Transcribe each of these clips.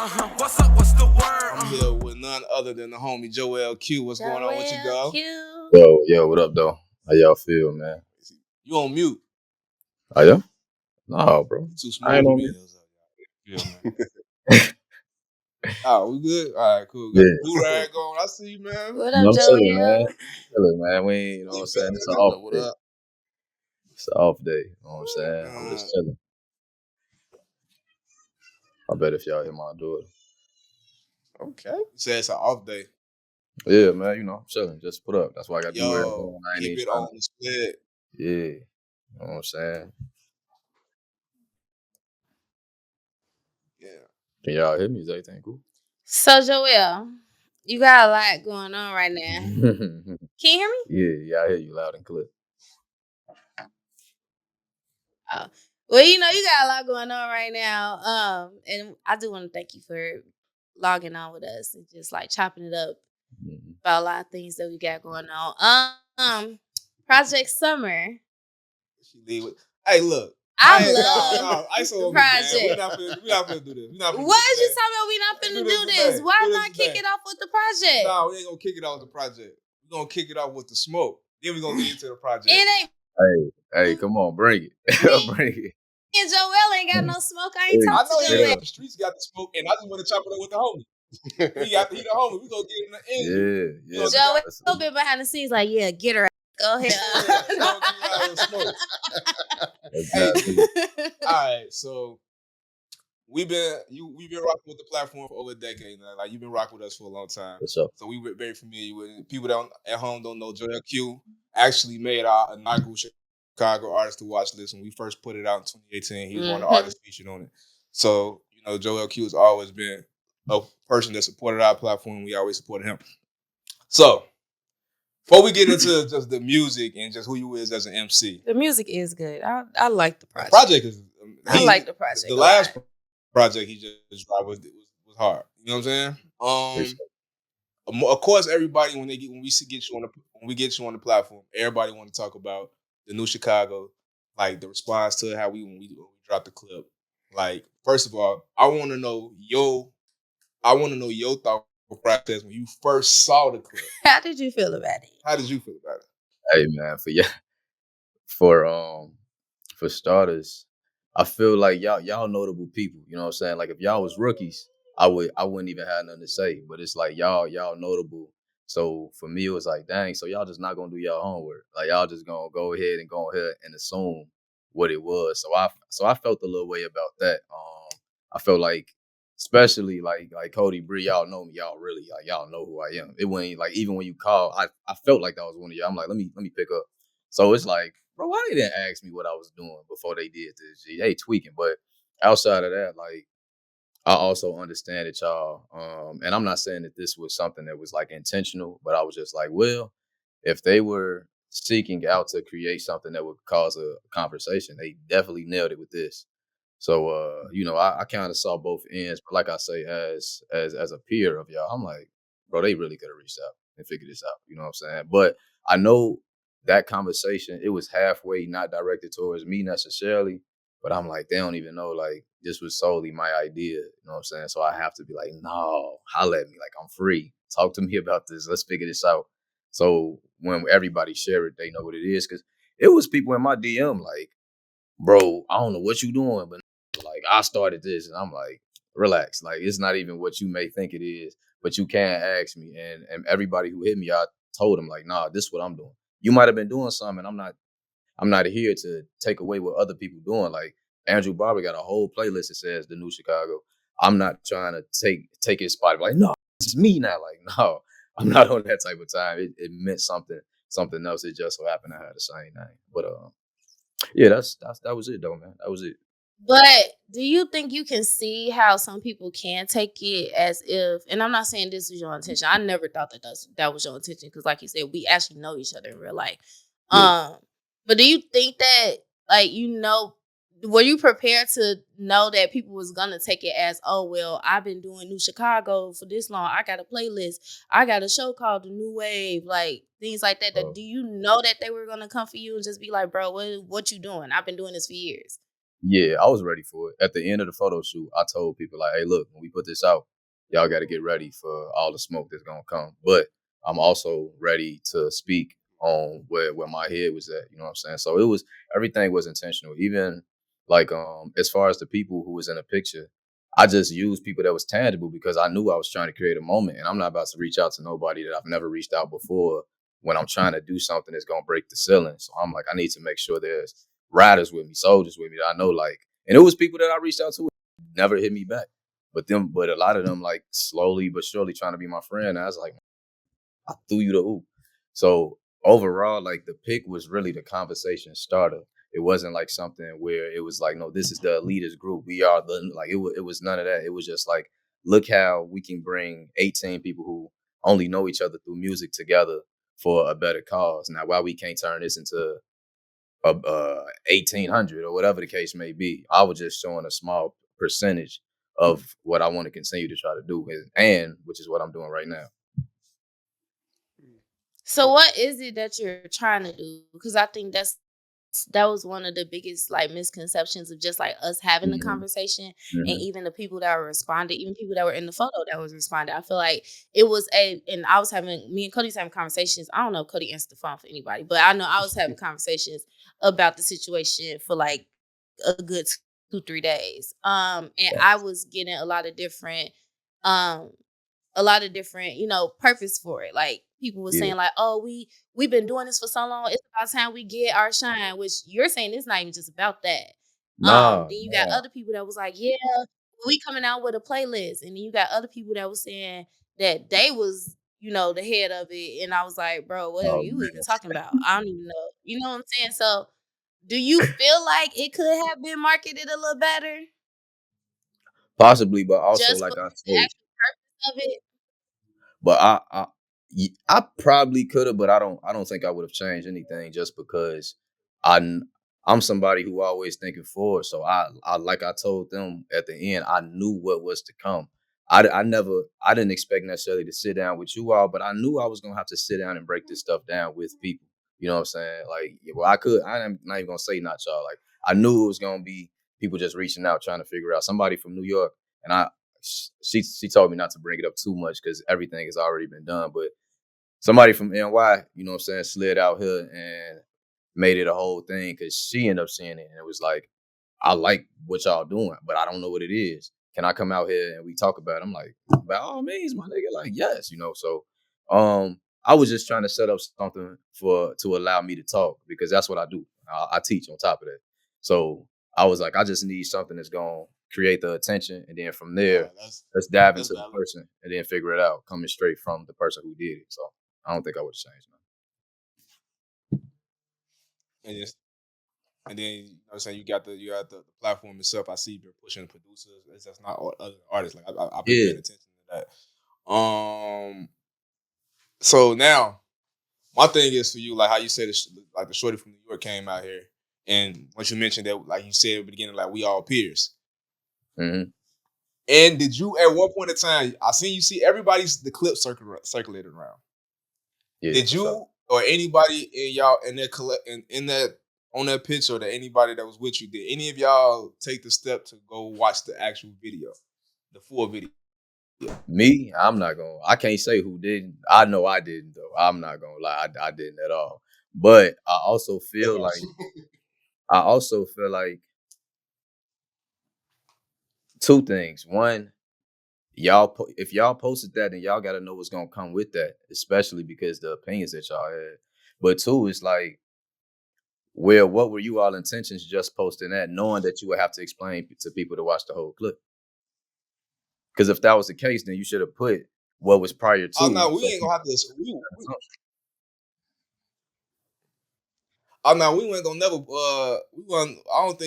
What's up? What's the word? I'm here with none other than the homie JAYY. What's going on with you, dog? Yo, what up, though? How y'all feel, man? You on mute? Oh yeah? No, bro. Too I ain't smooth on for me. mute. Yeah, man. Oh, we good? All right, cool. Got Yeah. the rag going. I see you, man. What No, up, I'm chilling, Joel? man. Chilling, man. We ain't, you know what I'm saying? It's an off What day. up? It's an off day. You know what I'm saying? I'm just chilling. I bet if y'all hear my daughter. Okay. You said it's an off day. Yeah, man, you know, I'm chilling. Just put up. That's why I got to do rag Yo, going. I ain't keep even it trying on the split. Yeah. You know what I'm saying? Yeah. Can y'all hear me? Is everything cool? So, Joel, you got a lot going on right now. Can you hear me? Yeah, I hear you loud and clear. Oh. Well, you know, you got a lot going on right now. And I do want to thank you for logging on with us and just like chopping it up about a lot of things that we got going on. Project Summer. Hey, look. I love the project. We're not finna do this. What is you talking about? We not finna do this. Why not kick it off with the project? No, we ain't gonna kick it off with the project. We're gonna kick it off with the smoke. Then we're gonna get into the project. It ain't. Hey, come on, bring it. Bring it. And Joel ain't got no smoke. I ain't talking to Joel. Joel. The streets got the smoke, and I just want to chop it up with the homie. He the homie. We gonna get in the end. Yeah. Joel been behind the scenes like, yeah, get her. Go ahead. All right, so we've been rocking with the platform for over a decade now. Like, you've been rocking with us for a long time. So we were very familiar with it. People that at home don't know, JAYY actually made our inaugural Chicago Artist to Watch list when we first put it out in 2018. He was one of the artists featured on it. So, you know, JAYY has always been a person that supported our platform. We always supported him. So, before we get into just the music and just who you is as an MC. The music is good. I like the project. The project is... I like the project. The last project he just dropped was hard. You know what I'm saying? Of course, everybody when we get you on the platform, everybody want to talk about the new Chicago, like the response to how when we dropped the clip. Like, first of all, I want to know your thought process when you first saw the clip. How did you feel about it? Hey, man, for starters, I feel like y'all notable people. You know what I'm saying? Like, if y'all was rookies, I wouldn't even have nothing to say. But it's like y'all notable. So for me, it was like, dang. So y'all just not gonna do y'all homework. Like, y'all just gonna go ahead and assume what it was. So I felt a little way about that. I felt like, especially like CODY, BREE, y'all know me. Y'all really y'all know who I am. It wasn't like, even when you call, I felt like that was one of y'all. I'm like, let me pick up. So it's like, bro, why they didn't ask me what I was doing before they did this? They tweaking. But outside of that, like, I also understand that y'all, and I'm not saying that this was something that was like intentional, but I was just like, well, if they were seeking out to create something that would cause a conversation, they definitely nailed it with this. So you know, I kind of saw both ends, but like I say, as a peer of y'all, I'm like, bro, they really could have reached out and figured this out. You know what I'm saying? But I know that conversation, it was halfway not directed towards me necessarily, but I'm like, they don't even know, like, this was solely my idea. You know what I'm saying? So I have to be like, no, holla at me. Like, I'm free. Talk to me about this. Let's figure this out. So when everybody share it, they know what it is. Because it was people in my DM like, bro, I don't know what you doing, but like, I started this. And I'm like, relax. Like, it's not even what you may think it is, but you can ask me. And everybody who hit me, I told them like, nah, this is what I'm doing. You might have been doing something, and I'm not here to take away what other people doing. Like, Andrew Barber got a whole playlist that says the new Chicago. I'm not trying to take his spot. Like, no, this is me now. Like, no, I'm not on that type of time. It meant something else. It just so happened I had the same name. But yeah, that was it though, man. That was it. But do you think you can see how some people can take it as if, and I'm not saying this was your intention. I never thought that was your intention because, like you said, we actually know each other in real life. Yeah. But do you think that, like, were you prepared to know that people was gonna take it as, oh well, I've been doing New Chicago for this long. I got a playlist. I got a show called The New Wave, like things like that. Do you know that they were gonna come for you and just be like, bro, what you doing? I've been doing this for years. Yeah, I was ready for it. At the end of the photo shoot, I told people like, "Hey, look, when we put this out, y'all got to get ready for all the smoke that's gonna come." But I'm also ready to speak on where my head was at. You know what I'm saying? So it was everything was intentional. Even like as far as the people who was in the picture, I just used people that was tangible because I knew I was trying to create a moment, and I'm not about to reach out to nobody that I've never reached out before when I'm trying to do something that's gonna break the ceiling. So I'm like, I need to make sure there's riders with me, soldiers with me that I know, like, and it was people that I reached out to never hit me back. But a lot of them like slowly but surely trying to be my friend. And I was like, I threw you the oop. So overall, like the pick was really the conversation starter. It wasn't like something where it was like, no, this is the elitist group. We are the like it was none of that. It was just like, look how we can bring 18 people who only know each other through music together for a better cause. Now, why we can't turn this into 1800 or whatever the case may be. I was just showing a small percentage of what I want to continue to try to do, and which is what I'm doing right now. So what is it that you're trying to do? Because I think that was one of the biggest like misconceptions of just like us having the Mm-hmm. conversation, and Mm-hmm. even the people that were responding, even people that were in the photo that was responding. I feel like it was and I was having me and Cody's having conversations. I don't know if Cody answered the phone for anybody, but I know I was having conversations about the situation for like a good 2-3 days. And I was getting um a lot of different, purpose for it. Like people were Yeah. saying like, "Oh, we've been doing this for so long. It's about time we get our shine," which you're saying it's not even just about that. Nah, Then you got nah. other people that was like, "Yeah, we coming out with a playlist," and then you got other people that was saying that they was, the head of it, and I was like, "Bro, what are Oh you even man. talking about? I don't even know." You know what I'm saying? So, do you feel like it could have been marketed a little better Possibly, but also just for like I the said, actual purpose of it? but I probably could have, but I don't think I would have changed anything just because I kn- I'm somebody who always thinking forward. So I like I told them at the end, I knew what was to come. I didn't expect necessarily to sit down with you all, but I knew I was gonna have to sit down and break this stuff down with people. You know what I'm saying? Like, yeah, well, I'm not even gonna say not y'all. Like, I knew it was gonna be people just reaching out trying to figure out somebody from New York, and she told me not to bring it up too much because everything has already been done. But somebody from NY, you know what I'm saying, slid out here and made it a whole thing because she ended up seeing it and it was like, I like what y'all doing, but I don't know what it is. Can I come out here and we talk about it? I'm like, by all means, my nigga, like, yes, So I was just trying to set up something to allow me to talk because that's what I do. I teach on top of that. So I was like, I just need something that's gonna create the attention, and then from there, Nah, let's dive that's into the valid. person and then figure it out, coming straight from the person who did it. So I don't think I would have changed. And just and then what I'm saying, you got the platform itself. I see you've been pushing producers. That's not all other artists. Like I've been paying Yeah. attention to that. So now my thing is for you, like how you said, like the shorty from New York came out here, and once you mentioned that, like you said at the beginning, like we all peers. Hmm. And did you at one point in time? I seen you see everybody's the clip circulated around. Yeah, Did for sure. you or anybody in y'all in that in that on that picture, or that anybody that was with you, did any of y'all take the step to go watch the actual video, the full video? Me, I can't say who didn't. I know I didn't though. I'm not gonna lie. I didn't at all. But I also feel like two things. One, if y'all posted that, then y'all gotta know what's gonna come with that, especially because the opinions that y'all had. But two, it's like, well, what were you all intentions just posting that, knowing that you would have to explain to people to watch the whole clip? Because if that was the case, then you should have put what was prior Oh to, no, we so ain't gonna people have to. have an assumption. Oh no, we weren't gonna never. We weren't. I don't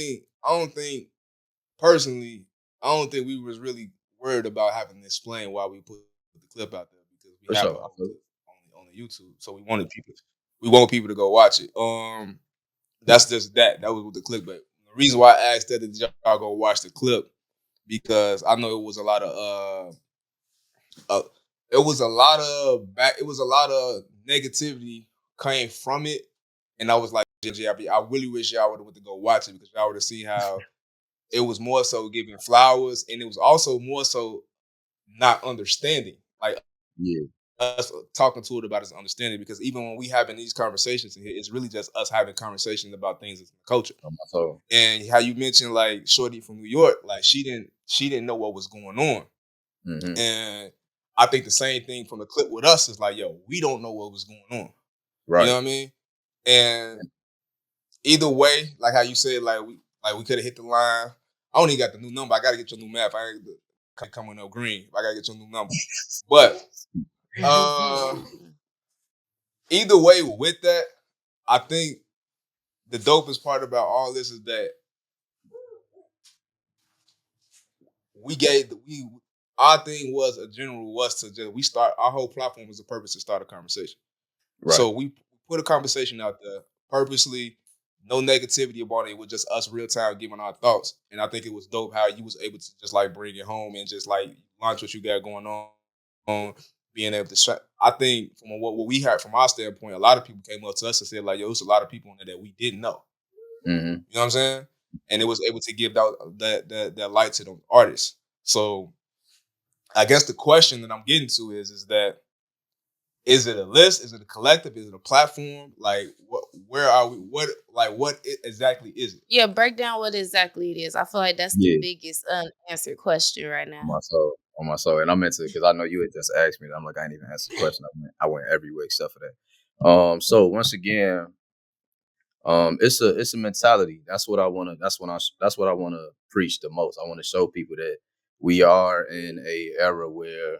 think personally. I don't think we was really worried about having to explain why we put the clip out there, because we For have the sure. I whole feel clip on the YouTube. So we wanted people. We want people to go watch it. That's just that. That was with the clip. But the reason why I asked that is y'all go watch the clip, because I know it was a lot of uh it was a lot of negativity came from it, and I was like, JJ, I really wish y'all would have went to go watch it, because y'all would have seen how It was more so giving flowers, and it was also more so not understanding. Like Yeah, us talking to it about his understanding, because even when we having these conversations in here, it's really just us having conversations about things in the culture. on my soul. And how you mentioned like Shorty from New York, like she didn't know what was going on. Mm-hmm. And I think the same thing from the clip with us is like, yo, we don't know what was going on. You know Right. what I mean? And either way, like how you said, like we could have hit the line. I only got the new number. I gotta get your new map. I ain't come with no green. I gotta get your new number. But uh either way with that, I think the dopest part about all this is that we gave we our thing was a general was to just we start our whole platform was the purpose to start a conversation. Right. So we put a conversation out there purposely, no negativity about it. It was just us real time giving our thoughts. And I think it was dope how you was able to just like bring it home and just like launch what you got going on, being able to I think from what we heard from our standpoint, a lot of people came up to us and said like, yo, there's a lot of people in there that we didn't know. Mm-hmm. You know what I'm saying? And it was able to give that light to the artists. So I guess the question that I'm getting to is that is it a list? Is it a collective? Is it a platform? Like what? Where are we? What exactly is it? Yeah, break down what exactly it is. I feel like that's the Yeah, biggest unanswered question right on now. my soul. On my soul. And I meant to, because I know you had just asked me. I'm like, I ain't even answered the question. I went everywhere except for that. So once again, it's a mentality. That's what I wanna preach the most. I want to show people that we are in a era where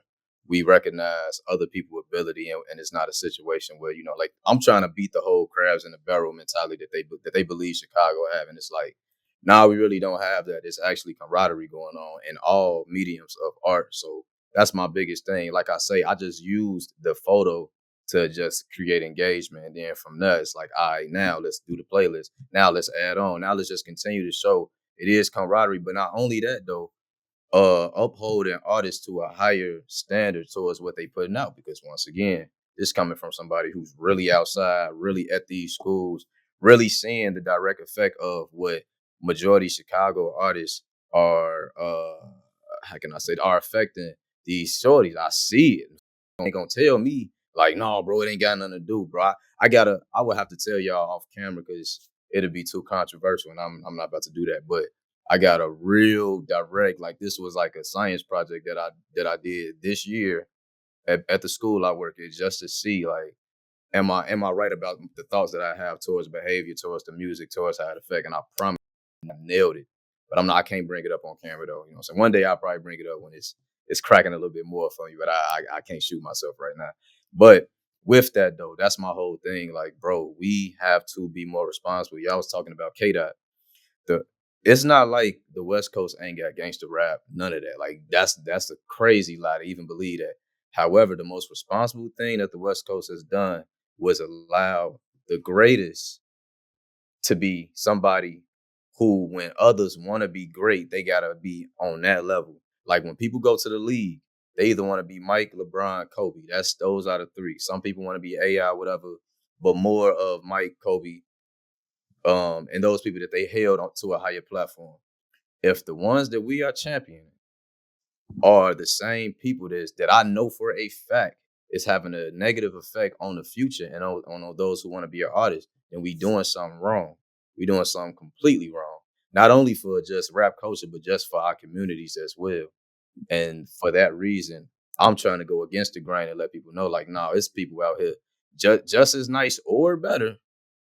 we recognize other people's ability, and it's not a situation where, like, I'm trying to beat the whole crabs in the barrel mentality that they believe Chicago have, and it's like, now we really don't have that. It's actually camaraderie going on in all mediums of art. So that's my biggest thing. Like I say, I just used the photo to just create engagement. And then from there, it's like, all right, now let's do the playlist. Now let's add on. Now let's just continue to show it is camaraderie. But not only that though, upholding artists to a higher standard towards what they putting out. Because once again, this coming from somebody who's really outside, really at these schools, really seeing the direct effect of what majority Chicago artists are how can I say, are affecting these shorties. I see it. Ain't gonna tell me like, no, bro, it ain't got nothing to do, bro. I would have to tell y'all off camera because it'd be too controversial, and I'm not about to do that. But I got a real direct, like, this was like a science project that I did this year at the school I work at, just to see like, am I right about the thoughts that I have towards behavior, towards the music, towards how it affect, and I promise I nailed it. But I can't bring it up on camera though. You know what I'm saying? One day I'll probably bring it up when it's cracking a little bit more for you, but I can't shoot myself right now. But with that though, that's my whole thing. Like, bro, we have to be more responsible. Y'all was talking about KDOT. The It's not like the West Coast ain't got gangster rap, none of that. Like, that's a crazy lie to even believe that. However, the most responsible thing that the West Coast has done was allow the greatest to be somebody who, when others want to be great, they gotta be on that level. Like, when people go to the league, they either want to be Mike, LeBron, Kobe. That's those are the three. Some people want to be AI, whatever, but more of Mike, Kobe, and those people that they held on to a higher platform. If the ones that we are championing are the same people that I know for a fact is having a negative effect on the future and on those who want to be an artist, then we doing something wrong. We doing something completely wrong. Not only for just rap culture, but just for our communities as well. And for that reason, I'm trying to go against the grain and let people know, like, no, it's people out here just as nice or better.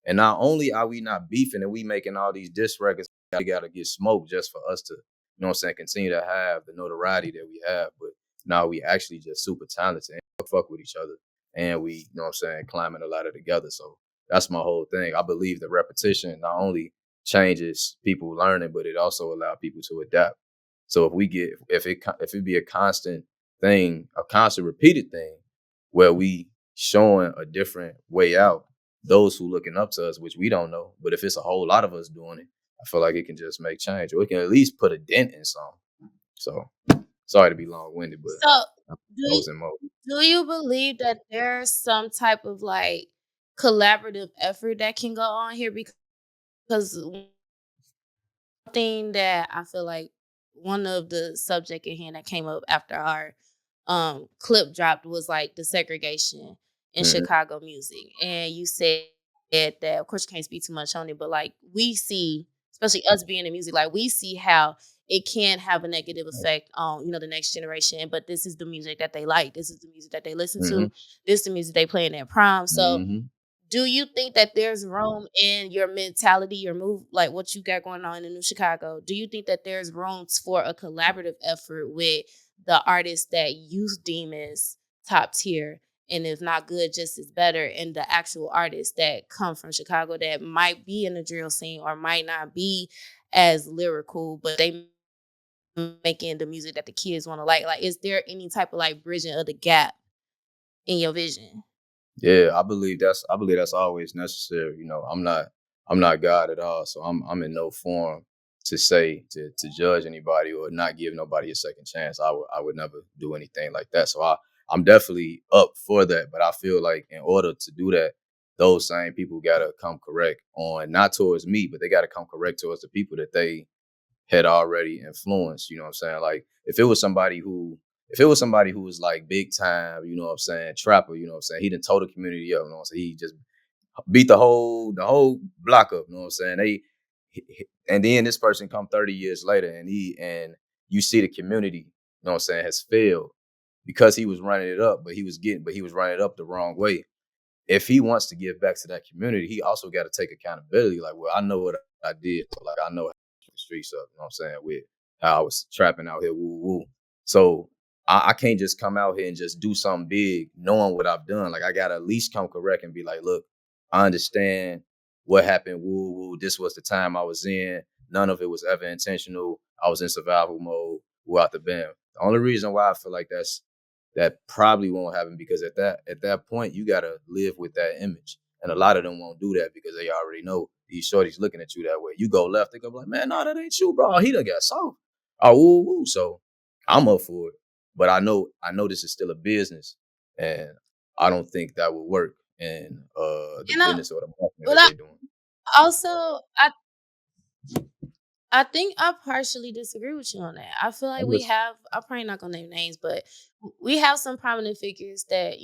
And not only are we not beefing and we making all these diss records, we gotta get smoked just for us to, what I'm saying, continue to have the notoriety that we have. But now we actually just super talented and fuck with each other. And we, what I'm saying, climbing a ladder together. So that's my whole thing. I believe that repetition not only changes people learning, but it also allows people to adapt. So if it be a constant thing, a constant repeated thing, where we showing a different way out, those who looking up to us, which we don't know, but if it's a whole lot of us doing it, I feel like it can just make change, or it can at least put a dent in some. So sorry to be long winded, but So, I do I you, was in mode. do you believe that there's some type of like collaborative effort that can go on here? Because thing that I feel like one of the subject at hand that came up after our clip dropped was like the segregation in Mhm, Chicago music. And you said that of course you can't speak too much on it, but like we see, especially us being in music, like we see how it can have a negative effect on, the next generation. But this is the music that they like. This is the music that they listen to. mhm, This is the music they play in their prime. So mhm. do you think that there's room in your mentality, your move, like what you got going on in New Chicago? Do you think that there's room for a collaborative effort with the artists that you deem as top tier, and if not good, just as better, and the actual artists that come from Chicago that might be in the drill scene or might not be as lyrical, but they making the music that the kids want to like? Like, is there any type of like bridging of the gap in your vision? Yeah, I believe that's always necessary. I'm not God at all, so I'm in no form to say to judge anybody or not give nobody a second chance. I would never do anything like that. So I'm definitely up for that, but I feel like in order to do that, those same people gotta come correct on not towards me, but they gotta come correct towards the people that they had already influenced, you know what I'm saying? Like if it was somebody who was like big time, you know what I'm saying, trapper, you know what I'm saying, he done told the community up, you know what I'm saying? He just beat the whole block up, you know what I'm saying? And then this person come 30 years later and you see the community, you know what I'm saying, has failed because he was running it up, but he was running it up the wrong way. If he wants to give back to that community, he also got to take accountability. Like, well, I know what I did. So, like, I know how to keep the streets up. You know what I'm saying? With how I was trapping out here, woo woo. So I can't just come out here and just do something big, knowing what I've done. Like, I gotta at least come correct and be like, look, I understand what happened. Woo woo. This was the time I was in. None of it was ever intentional. I was in survival mode. Woo out the band. The only reason why I feel like that probably won't happen because at that point you gotta live with that image. And a lot of them won't do that because they already know these shorties looking at you that way. You go left, they go like, man, no, that ain't you, bro. He done got soft. Oh, woo, woo. So I'm up for it. But I know this is still a business and I don't think that would work in the And business or the marketing but that I they're doing. also I think I partially disagree with you on that. I feel like I'm we just have, I'm probably not gonna name names, but we have some prominent figures that,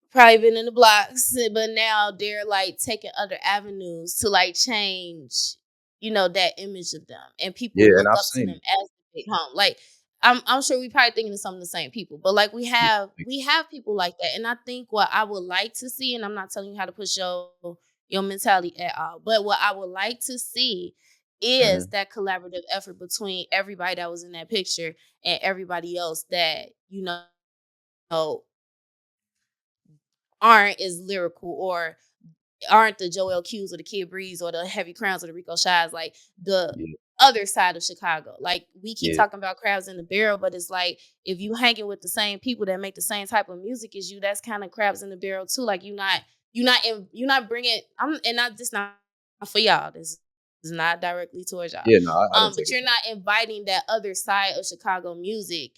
probably been in the blocks, but now they're like taking other avenues to like change, that image of them. And people yeah, and look I've up to seen them it. as the big home. Like I'm sure we probably thinking of some of the same people. But like we Yeah. have we have people like that. And I think what I would like to see, and I'm not telling you how to push your mentality at all, but what I would like to see is Mhm. that collaborative effort between everybody that was in that picture and everybody else that, aren't as lyrical or aren't the Joel Q's or the Kid Breeze or the Heavy Crowns or the Rico Shies, like the Yeah, other side of Chicago. Like we keep yeah, talking about crabs in the barrel, but it's like if you hanging with the same people that make the same type of music as you, that's kind of crabs in the barrel too. Like you're not bringing. I'm and not this not for y'all. This is not directly towards y'all. yeah. No, I didn't take But it. you're not inviting that other side of Chicago music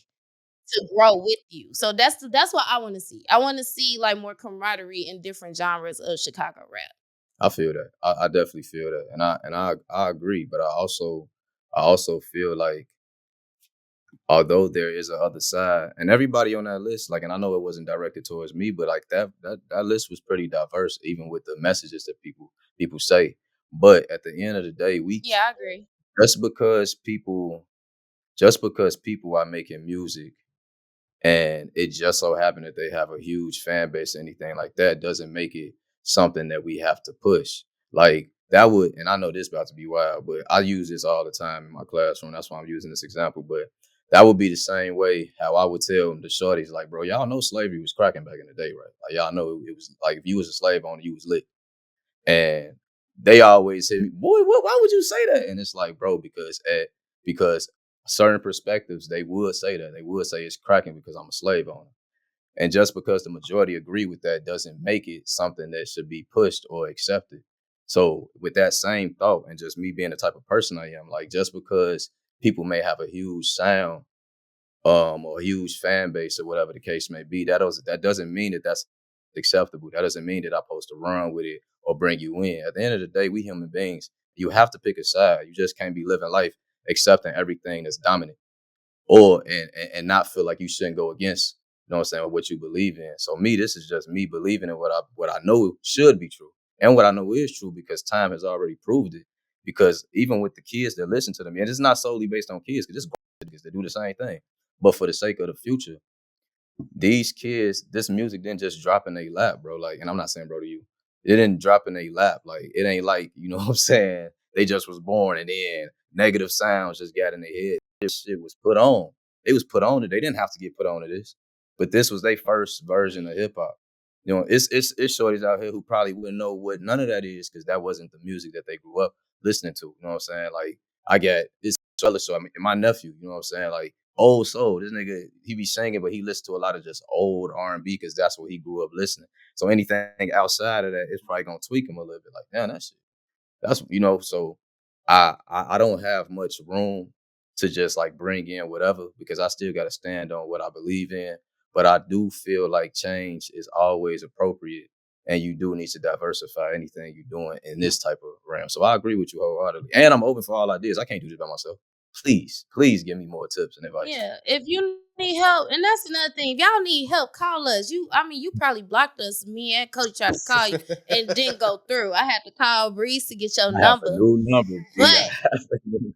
to grow with you. So that's what I want to see. I want to see like more camaraderie in different genres of Chicago rap. I feel that. I definitely feel that, and I agree. But I also feel like although there is a other side, and everybody on that list, like, and I know it wasn't directed towards me, but like that list was pretty diverse, even with the messages that people say. But at the end of the day, Yeah, I agree. just because people just because people are making music and it just so happened that they have a huge fan base or anything like that doesn't make it something that we have to push. Like that would, and I know this about to be wild, but I use this all the time in my classroom. That's why I'm using this example. But that would be the same way how I would tell the shorties, like, bro, y'all know slavery was cracking back in the day, right? Like y'all know it was like if you was a slave owner, you was lit. And they always say, boy, why would you say that? And it's like, bro, because certain perspectives, they would say that. They would say it's cracking because I'm a slave owner. And just because the majority agree with that doesn't make it something that should be pushed or accepted. So with that same thought and just me being the type of person I am, like just because people may have a huge sound or a huge fan base or whatever the case may be, that doesn't mean that that's acceptable. That doesn't mean that I'm supposed to run with it or bring you in. At the end of the day, we human beings. You have to pick a side. You just can't be living life accepting everything that's dominant, or and not feel like you shouldn't go against, you know what I'm saying, what you believe in. So me, this is just me believing in what I know should be true and what I know is true because time has already proved it. Because even with the kids that listen to them, and it's not solely based on kids, because it's they do the same thing. But for the sake of the future, these kids, this music didn't just drop in their lap, bro. Like, and I'm not saying, bro, to you, it didn't drop in their lap. Like, it ain't like, you know what I'm saying? They just was born and then negative sounds just got in their head. This shit was put on. It was put on it. They didn't have to get put on to this, but this was their first version of hip hop. You know, it's shorties out here who probably wouldn't know what none of that is because that wasn't the music that they grew up listening to. You know what I'm saying? Like, I got this other show. I mean, my nephew. You know what I'm saying? Like, old soul. This nigga, he be singing, but he listens to a lot of just old R&B because that's what he grew up listening. So anything outside of that, it's probably gonna tweak him a little bit. Like, damn, that shit. That's, you know. So I don't have much room to just like bring in whatever because I still got to stand on what I believe in. But I do feel like change is always appropriate, and you do need to diversify anything you're doing in this type of realm. So I agree with you wholeheartedly, and I'm open for all ideas. I can't do this by myself. Please give me more tips and advice. Yeah, if you need help, and that's another thing. If y'all need help, call us. You probably blocked us. Me and Cody tried to call you and didn't go through. I had to call BREE to get your I have a number. new number, G. I But have a new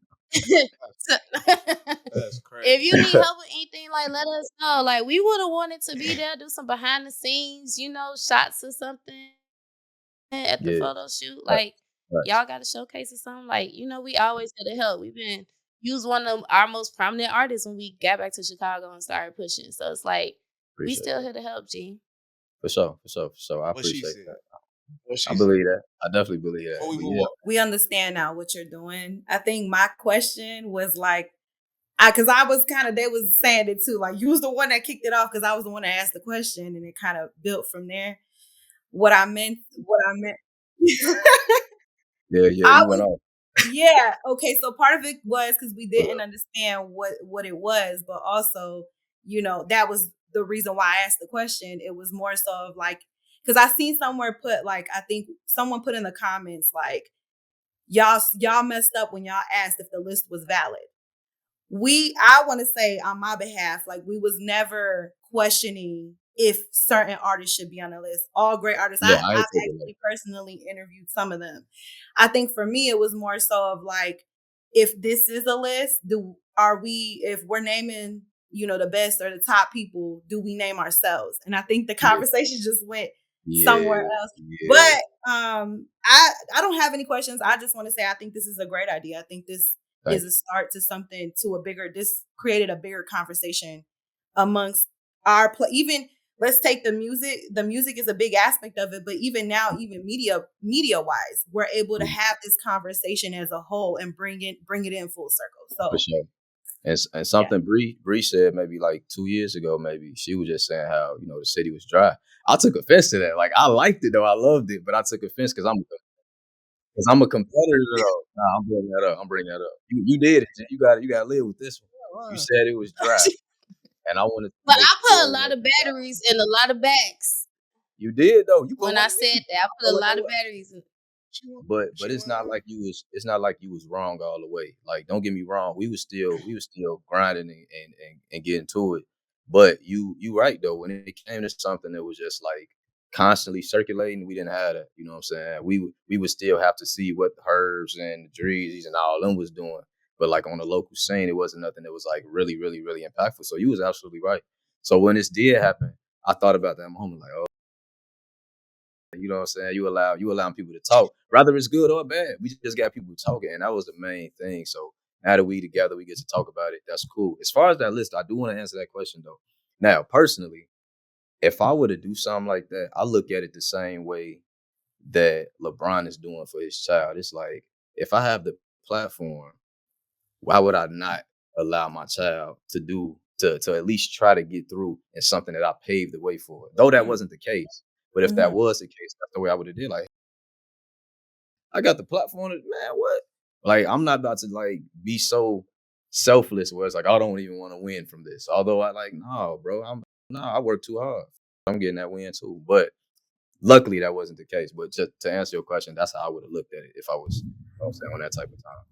That's crazy. if you need help with anything, like let us know. Like we would have wanted to be there, do some behind the scenes, shots or something at the Yeah, photo shoot. right, Like right. y'all got to showcase or something. Like we always here to help. We've been used one of our most prominent artists when we got back to Chicago and started pushing. So it's like we Appreciate still that. here to help, G. For sure. I What she appreciate said. that. What she I said. believe that. I definitely believe that. Before we But move yeah, on, We understand now what you're doing. I think my question was like, because I was kind of, they was saying it too. Like you was the one that kicked it off because I was the one that asked the question, and it kind of built from there. What I meant. yeah, I you went was off. Yeah. Okay. So part of it was because we didn't understand what it was, but also, that was the reason why I asked the question. It was more so of like, because I seen somewhere put like, I think someone put in the comments like, y'all messed up when y'all asked if the list was valid. I want to say on my behalf, like we was never questioning if certain artists should be on the list. All great artists. Yeah, I I've ain't take it actually personally interviewed some of them. I think for me, it was more so of like, if this is a list, if we're naming, the best or the top people, do we name ourselves? And I think the yeah, conversation just went somewhere yeah, else. yeah. But I don't have any questions. I just want to say I think this is a great idea. I think this Thank is a start to something, this created a bigger conversation amongst even let's take the music. The music is a big aspect of it, but even now, even media wise, we're able to you. have this conversation as a whole and bring it in full circle. For So sure. And yeah. something Bree said maybe like 2 years ago, maybe she was just saying how the city was dry. I took offense to that. Like I liked it though, I loved it, but I took offense because I'm a competitor though. Nah, I'm bringing that up. You did it. You got to live with this one. You said it was dry, and I wanted to But make I put a sure lot that of batteries in a lot of bags. you did though. You put When one I in said me. that, I I put a felt like lot I of was. batteries in. But it's not like you was wrong all the way. Like don't get me wrong, we was still grinding and getting to it. But you right though, when it came to something that was just like constantly circulating, we didn't have that. You know what I'm saying? We would still have to see what the Herbs and the Dreezes and all them was doing. But like on the local scene, it wasn't nothing that was like really, really, really impactful. So you was absolutely right. So when this did happen, I thought about that moment like, oh, you know what I'm saying? You allowing people to talk, whether it's good or bad. We just got people talking, and that was the main thing. So now that we together, we get to talk about it. That's cool. As far as that list, I do want to answer that question though. Now, personally, if I were to do something like that, I look at it the same way that LeBron is doing for his child. It's like if I have the platform, why would I not allow my child to at least try to get through in something that I paved the way for? Though that wasn't the case. But if that Mhm. was the case, that's the way I would have did. Like, I got the platform. Man, what? Like, I'm not about to like be so selfless where it's like I don't even want to win from this. Although I like, no, bro, I work too hard. I'm getting that win too. But luckily that wasn't the case. But just to answer your question, that's how I would have looked at it if I was, on that type of time.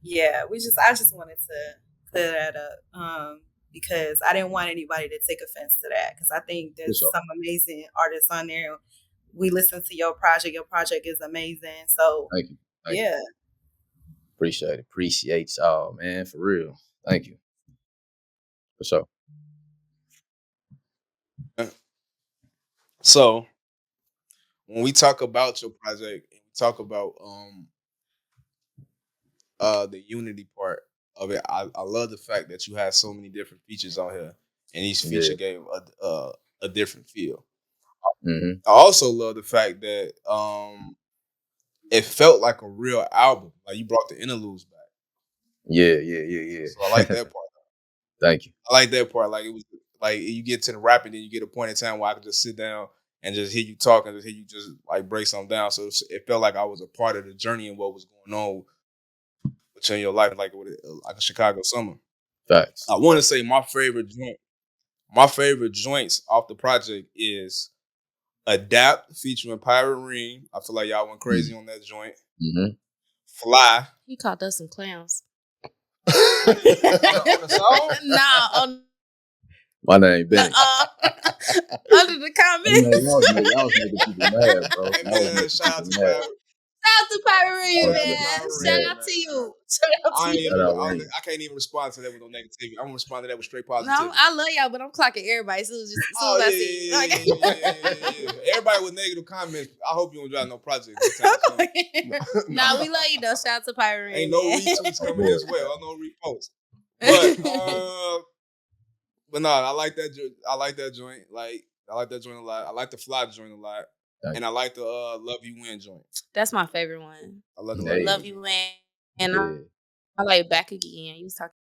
Yeah, I just wanted to clear that up because I didn't want anybody to take offense to that because I think there's some amazing artists on there. We listen to your project. Your project is amazing. So thank you. Thank you. Appreciate y'all, man, for real. Thank you. For sure. So when we talk about your project and we talk about the unity part of it, I love the fact that you had so many different features on here, and each feature gave a different feel. Mm-hmm. I also love the fact that it felt like a real album. Like you brought the interludes back. Yeah. So I like that part. Thank you. I like that part. Like it was like you get to the rapping, then you get a point in time where I could just sit down and just hear you talk and just hear you just like break something down. So it felt like I was a part of the journey and what was going on within your life, like a Chicago summer. Facts. I want to say my favorite joints off the project is Adapt featuring Pirate Reem. I feel like y'all went crazy on that joint. Mm-hmm. Fly. He called us some clowns. on the song? Nah, on my name Benny. under the comments. Y'all was making people mad, bro. Hey, man, shout out to Pirate. Shout out to Pirate Reem, man. Shout out to you. I can't even respond to that with no negativity. I'm gonna respond to that with straight positivity. No, I love y'all, but I'm clocking everybody. So just as soon as I see you. Yeah. Everybody with negative comments, I hope you don't drive no project. Nah, we love you though. Shout out to Pirate Reem. Ain't no retweets coming as well. No reposts. But no, I like that joint. I like that joint a lot. I like the Fly joint a lot. And I like the Love You Win joint. That's my favorite one. I love Love You Win. And I like Back Again. You was talking.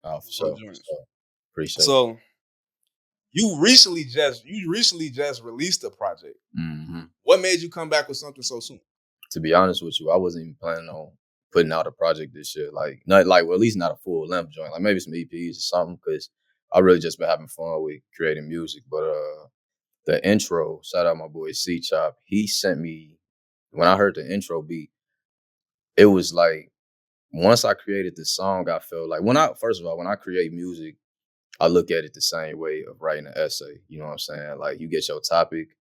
Oh, for sure. Appreciate it. So you recently just released a project. Mm-hmm. What made you come back with something so soon? To be honest with you, I wasn't even planning on putting out a project this year. Like not like well, at least not a full length joint. Like maybe some EPs or something, because I really just been having fun with creating music. But the intro, shout out my boy C Chop, he sent me when I heard the intro beat, it was like once I created the song, I felt like when I create music, I look at it the same way of writing an essay. You know what I'm saying? Like you get your topic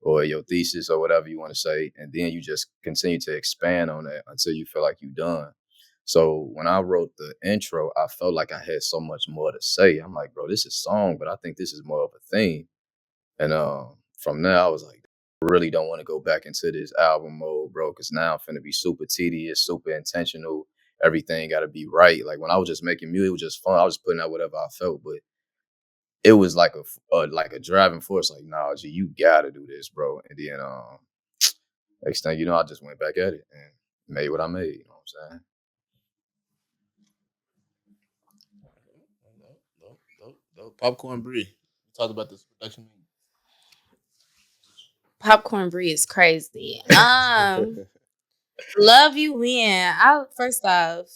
or your thesis or whatever you want to say, and then you just continue to expand on that until you feel like you're done. So when I wrote the intro, I felt like I had so much more to say. I'm like, bro, this is a song, but I think this is more of a theme. And from there, I was like, I really don't want to go back into this album mode, bro, because now I'm finna be super tedious, super intentional. Everything got to be right. Like when I was just making music, it was just fun. I was just putting out whatever I felt, but it was like a driving force. Like, nah, G, you gotta do this, bro. And then next thing you know, I just went back at it and made what I made. You know what I'm saying? Dope. Popcorn BREE. You talked about this production. Popcorn BREE is crazy. Love You Win. First off,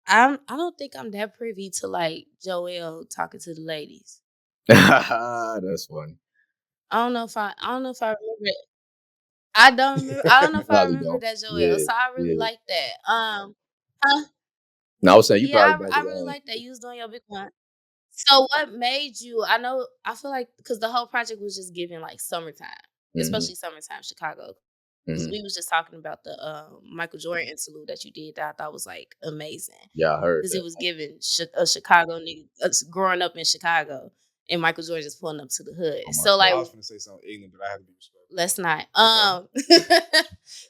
I don't think I'm that privy to like Joel talking to the ladies. That's funny. I don't know if I remember it. I don't know if I remember that Joel. Yeah, so I really like that. Huh? No, I was saying you probably. I really like that. You was doing your big one. So what made you? I feel like because the whole project was just giving like summertime, especially summertime Chicago. Because we was just talking about the Michael Jordan interlude that you did that I thought was like amazing. Yeah, I heard. Because it was giving a Chicago nigga growing up in Chicago, and Michael Jordan just pulling up to the hood. So like, I was gonna say something ignorant, but I have to be respectful. Let's not.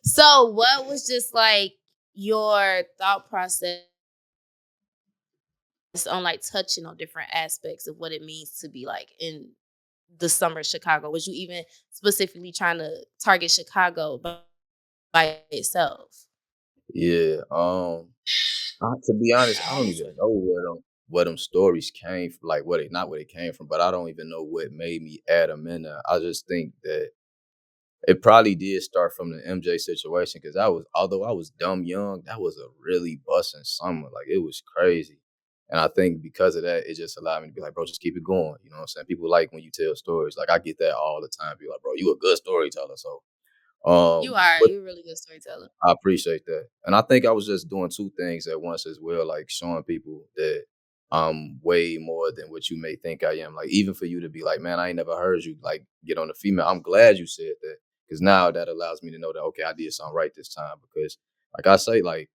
So what was just like your thought process on like touching on different aspects of what it means to be like in the summer Chicago? Was you even specifically trying to target Chicago by itself? Yeah. To be honest, I don't even know where them stories came from, like where they came from, but I don't even know what made me add them in there. I just think that it probably did start from the MJ situation because although I was dumb young, that was a really busting summer. Like it was crazy. And I think because of that, it just allowed me to be like, bro, just keep it going. You know what I'm saying? People like when you tell stories. Like I get that all the time. People like, bro, you a good storyteller. So You are. but You're a really good storyteller. I appreciate that. And I think I was just doing two things at once as well, like showing people that I'm way more than what you may think I am. Like even for you to be like, man, I ain't never heard you like get on the female. I'm glad you said that. Cause now that allows me to know that okay, I did something right this time. Because like I say, like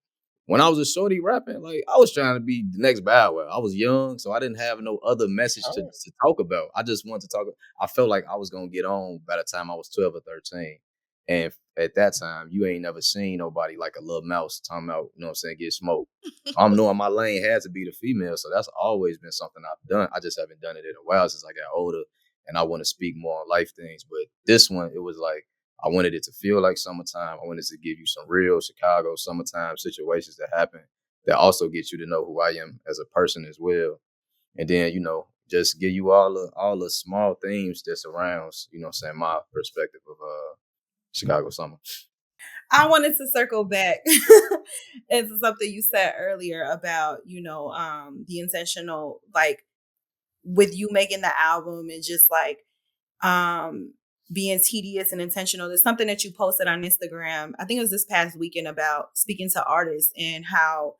when I was a shorty rapping, like I was trying to be the next Bow Wow. I was young, so I didn't have no other message to talk about. I just wanted to talk. I felt like I was gonna get on by the time I was 12 or 13. And at that time, you ain't never seen nobody like a little mouse talking about, you know what I'm saying, get smoked. So I'm knowing my lane had to be the female. So that's always been something I've done. I just haven't done it in a while since I got older and I want to speak more on life things. But this one, it was like, I wanted it to feel like summertime. I wanted to give you some real Chicago summertime situations that happen that also get you to know who I am as a person as well. And then, you know, just give you all the small themes that surrounds, you know what I'm saying, my perspective of Chicago summer. I wanted to circle back into something you said earlier about, the intentional, like with you making the album and just like being tedious and intentional. There's something that you posted on Instagram. I think it was this past weekend about speaking to artists and how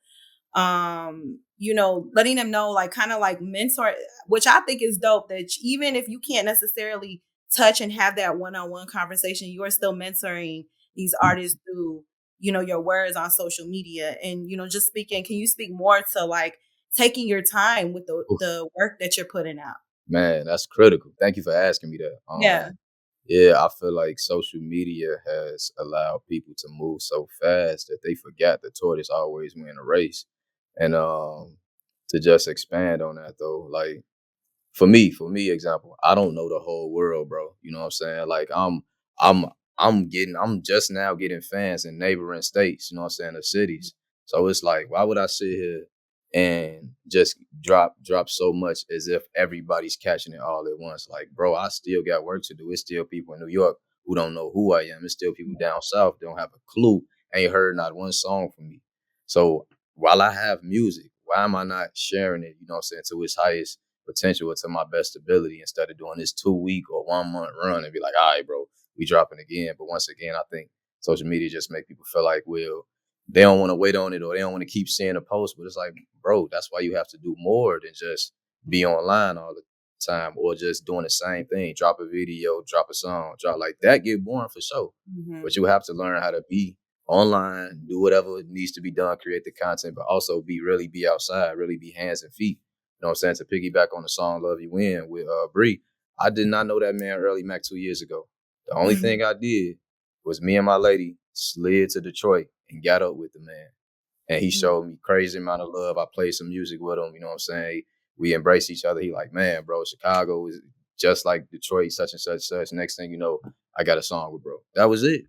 letting them know, like kind of like mentor, which I think is dope, that even if you can't necessarily touch and have that one-on-one conversation, you are still mentoring these artists through, your words on social media. And, just speaking, can you speak more to like taking your time with the work that you're putting out? Man, that's critical. Thank you for asking me that. Yeah. Yeah, I feel like social media has allowed people to move so fast that they forgot the tortoise always win a race. And to just expand on that though, like for me, example, I don't know the whole world, bro. You know what I'm saying? Like I'm I'm just now getting fans in neighboring states, you know what I'm saying, the cities. So it's like, why would I sit here and just drop so much as if everybody's catching it all at once? Like, bro, I still got work to do. It's still people in New York who don't know who I am. It's still people down south that don't have a clue, ain't heard not one song from me. So while I have music, why am I not sharing it, you know what I'm saying, to its highest potential or to my best ability instead of doing this 2-week or 1-month run and be like, all right, bro, we dropping again. But once again, I think social media just make people feel like, well, they don't want to wait on it or they don't want to keep seeing a post. But it's like, bro, that's why you have to do more than just be online all the time or just doing the same thing. Drop a video, drop a song, drop like that get boring for sure. Mm-hmm. But you have to learn how to be online, do whatever needs to be done, create the content, but also be outside, really be hands and feet. You know what I'm saying? To piggyback on the song Love You Win with BREE. I did not know that man early Mac 2 years ago. The only thing I did was me and my lady slid to Detroit and got up with the man. And he showed me crazy amount of love. I played some music with him, you know what I'm saying? We embraced each other. He like, man, bro, Chicago is just like Detroit, such and such, such. Next thing you know, I got a song with bro. That was it.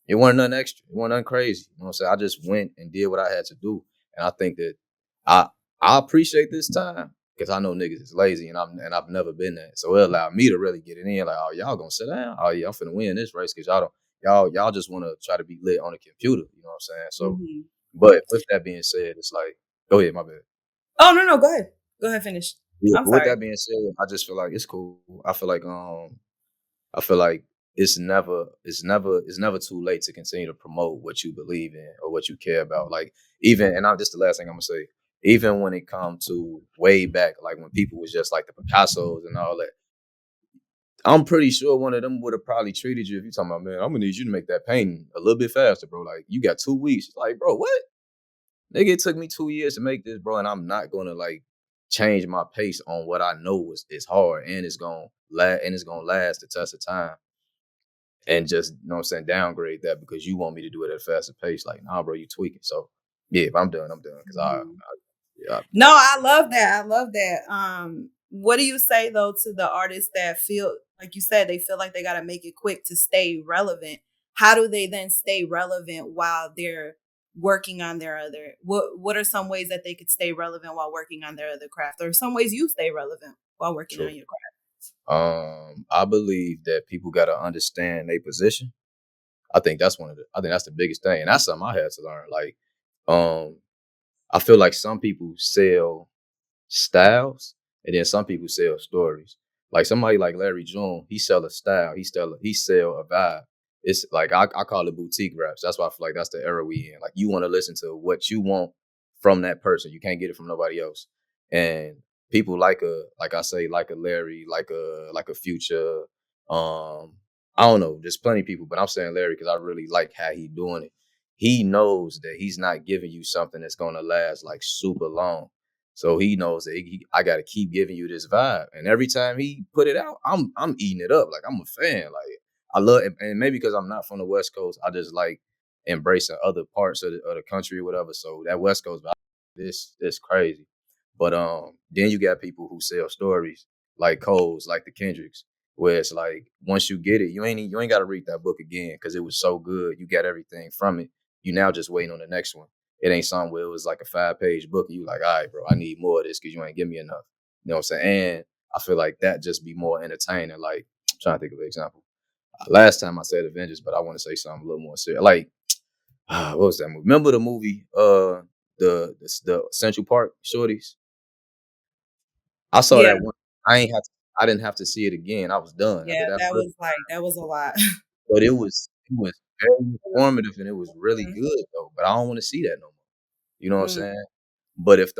It wasn't nothing extra. It wasn't nothing crazy. You know what I'm saying? I just went and did what I had to do. And I think that I appreciate this time because I know niggas is lazy and I've never been that. So it allowed me to really get it in. Like, oh, y'all gonna sit down? Oh yeah, I'm finna win this race because y'all just wanna try to be lit on a computer. You know what I'm saying? So but with that being said, it's like, go ahead, my bad. Oh no, go ahead. Go ahead, finish. Yeah, I'm but sorry. with that being said, I just feel like it's cool. I feel like it's never too late to continue to promote what you believe in or what you care about. Like even, and this the last thing I'm gonna say, even when it comes to way back, like when people was just like the Picassos and all that, I'm pretty sure one of them would have probably treated you if you talking about, man, I'm gonna need you to make that painting a little bit faster, bro. Like you got 2 weeks. Like, bro, what? Nigga, it took me 2 years to make this, bro, and I'm not gonna like change my pace on what I know is hard and it's gonna last the test of time. And just, you know what I'm saying, downgrade that because you want me to do it at a faster pace. Like, nah, bro, you tweaking. So, yeah, if I'm done, I'm done. Because No, I love that. I love that. What do you say, though, to the artists that feel, like you said, they feel like they got to make it quick to stay relevant? How do they then stay relevant while they're working on their other? What are some ways that they could stay relevant while working on their other craft? Or some ways you stay relevant while working on your craft? I believe that people got to understand their position. I think that's the biggest thing. And that's something I had to learn. Like, I feel like some people sell styles, and then some people sell stories. Like somebody like Larry June, he sell a style, he sell a vibe. It's like I call it boutique raps. That's why I feel like that's the era we in. Like you want to listen to what you want from that person. You can't get it from nobody else. And people like I say, like a Larry, like a Future. I don't know, there's plenty of people, but I'm saying Larry because I really like how he doing it. He knows that he's not giving you something that's gonna last like super long. So he knows that I got to keep giving you this vibe, and every time he put it out, I'm eating it up. Like I'm a fan. Like I love it, and maybe because I'm not from the West Coast, I just like embracing other parts of the country or whatever. So that West Coast vibe, this crazy. But then you got people who sell stories like Coles, like the Kendricks, where it's like once you get it, you ain't got to read that book again because it was so good. You got everything from it. You now just waiting on the next one. It ain't something where it was like a 5-page book and you like, all right, bro, I need more of this because you ain't give me enough. You know what I'm saying? And I feel like that just be more entertaining. Like, I'm trying to think of an example. Last time I said Avengers, but I want to say something a little more serious. Like, what was that movie? Remember the movie, the Central Park Shorties? I saw Yeah, that one. I didn't have to see it again. I was done yeah, after that that first. was like that was a lot. But it was very informative and it was really good though. But I don't want to see that no more. You know what I'm Mm. saying? But if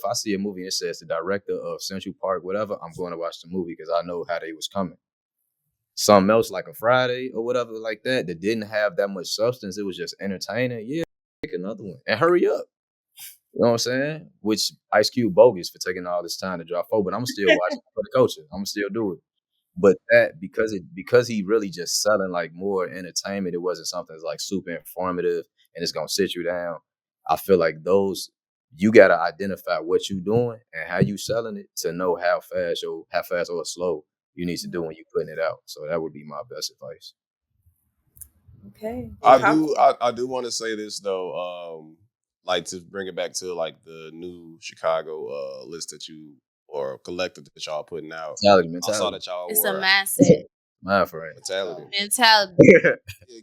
I see a movie and it says the director of Central Park, whatever, I'm going to watch the movie because I know how they was coming. Something else like a Friday or whatever like that didn't have that much substance. It was just entertaining. Yeah, pick another one and hurry up. You know what I'm saying? Which Ice Cube bogus for taking all this time to drop 4, but I'm still watching for the culture. I'm gonna still do it. But that because he really just selling like more entertainment, it wasn't something that's like super informative and it's gonna sit you down. I feel like those you gotta identify what you doing and how you selling it to know how fast or slow you need to do when you putting it out. So that would be my best advice. Okay. I do want to say this though. Like to bring it back to like the new Chicago list that you or collective that y'all putting out. I saw Mentality. that y'all It's a were mindset. My friend. mentality. Mentality. Yeah,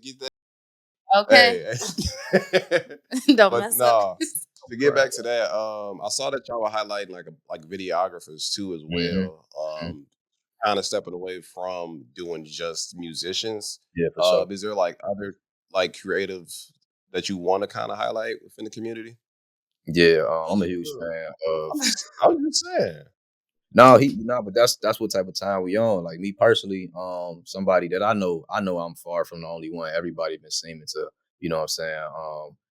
get that. Okay. Hey, Don't but mess up. nah. To get back to that, I saw that y'all were highlighting like videographers too as Mm-hmm. well. Kind of stepping away from doing just musicians. Yeah, for sure. Is there like other like creatives that you want to kind of highlight within the community? Yeah, I'm a huge fan of I was just saying. but that's what type of time we on. Like me personally, somebody that I know I'm far from the only one. Everybody been seeming to, you know what I'm saying,